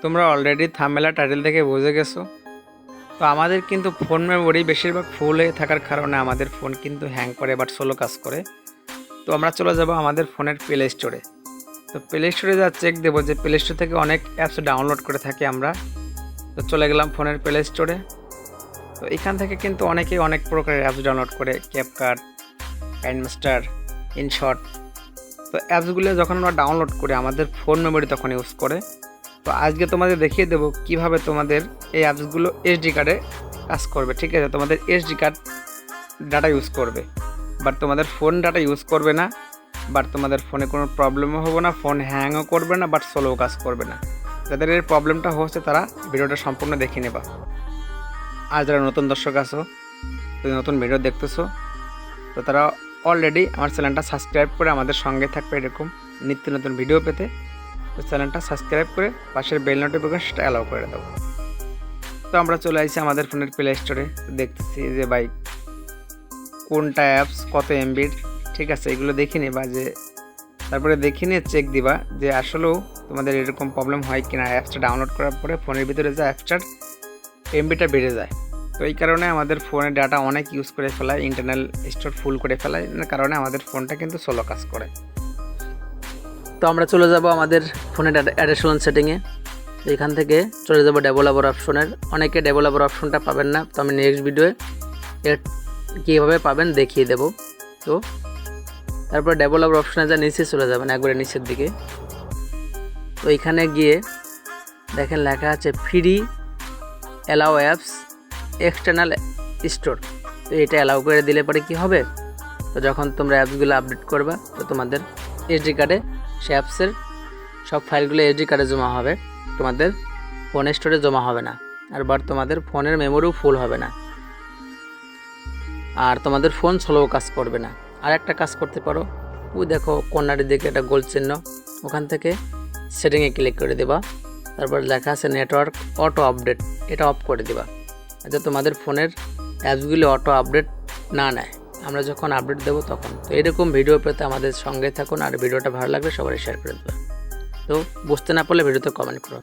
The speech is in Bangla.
তোমরা অলরেডি থাম্বনেল আর টাইটেল থেকে বুঝে গেছো। তো আমাদের কিন্তু ফোন মেমোরি বেশিরভাগ ফুল হয়ে থাকার কারণে আমাদের ফোন কিন্তু হ্যাং করে বাট স্লো কাজ করে। তো আমরা চলে যাব আমাদের ফোনের প্লে স্টোরে। তো প্লে স্টোরে যা চেক দেবো যে প্লে স্টোর থেকে অনেক অ্যাপস ডাউনলোড করে থাকি আমরা। তো চলে গেলাম ফোনের প্লে স্টোরে। তো এখান থেকে কিন্তু অনেকেই অনেক প্রকারের অ্যাপস ডাউনলোড করে, ক্যাপকাট, কাইনমাস্টার, ইনশট। তো অ্যাপসগুলো যখন আমরা ডাউনলোড করি আমাদের ফোন মেমোরি তখন ইউজ করে। তো আজকে তোমাদের দেখিয়ে দেবো কিভাবে তোমাদের এই অ্যাপসগুলো এসডি কার্ডে কাজ করবে। ঠিক আছে, তোমাদের এসডি কার্ড ডাটা ইউজ করবে, বাট তোমাদের ফোন ডাটা ইউজ করবে না। বাট তোমাদের ফোনে কোনো প্রবলেমও হবে না, ফোন হ্যাংও করবে না, বাট স্লো কাজ করবে না। যাদের এর প্রবলেমটা হচ্ছে তারা ভিডিওটা সম্পূর্ণ দেখে নেবা। আর যারা নতুন দর্শক আছো, যদি নতুন ভিডিও দেখতেছো, তো তারা অলরেডি আমার চ্যানেলটা সাবস্ক্রাইব করে আমাদের সঙ্গে থাকবে এরকম নিত্য নতুন ভিডিও পেতে। তো চ্যানেলটা সাবস্ক্রাইব করে পাশের বেল নোটিফিকেশনটা অ্যালাউ করে দাও। তো আমরা চলে আসছি আমাদের ফোনের প্লে স্টোরে। দেখতেছি যে ভাই কোনটা অ্যাপস কত এমবির। ঠিক আছে, এগুলো দেখে নিবা, যে তারপরে দেখে নিয়ে চেক দিবা যে আসলেও তোমাদের এরকম প্রবলেম হয় কিনা। অ্যাপসটা ডাউনলোড করার পরে ফোনের ভিতরে যে অ্যাপসটার এমবিটা বেড়ে যায়। তো এই কারণে আমাদের ফোনের ডাটা অনেক ইউজ করে ফেলায়, ইন্টারনাল স্টোর ফুল করে ফেলায়, কারণে আমাদের ফোনটা কিন্তু স্লো কাজ করে। তো আমরা চলে যাব আমাদের ফোনের অ্যাডিশনাল সেটিংয়ে। এখান থেকে চলে যাব ডেভেলপার অপশনের। অনেকে ডেভেলপার অপশনটা পাবেন না, তো আমি নেক্সট ভিডিওয়ে এর কীভাবে পাবেন দেখিয়ে দেব। তো তারপর ডেভেলপার অপশনে যা নিচে চলে যাবেন, একবারে নিচের দিকে। তো এখানে গিয়ে দেখেন লেখা আছে free allow apps external store. তো এটা অ্যালাউ করে দিলে পরে কি হবে, তো যখন তোমরা অ্যাপসগুলো আপডেট করবা তো তোমাদের এসডি কার্ডে সে অ্যাপসের সব ফাইলগুলো এসডি কার্ডে জমা হবে, তোমাদের ফোন স্টোরে জমা হবে না। আর তোমাদের ফোনের মেমোরিও ফুল হবে না, আর তোমাদের ফোন স্লো কাজ করবে না। আর একটা কাজ করতে পারো, ওই দেখো কর্নারের দিকে একটা গোল চিহ্ন, ওখান থেকে সেটিংয়ে ক্লিক করে দেবা। তারপর লেখা আছে নেটওয়ার্ক অটো আপডেট, এটা অফ করে দেবা, যাতে তোমাদের ফোনের অ্যাপসগুলি অটো আপডেট না নেয় আমরা যখন আপডেট দেবো তখন। তো এরকম ভিডিও পেতে আমাদের সঙ্গে থাকুন, আর ভিডিওটা ভালো লাগলে সবাই শেয়ার করে দেবে। তো বুঝতে না পারলে ভিডিওতে কমেন্ট করো।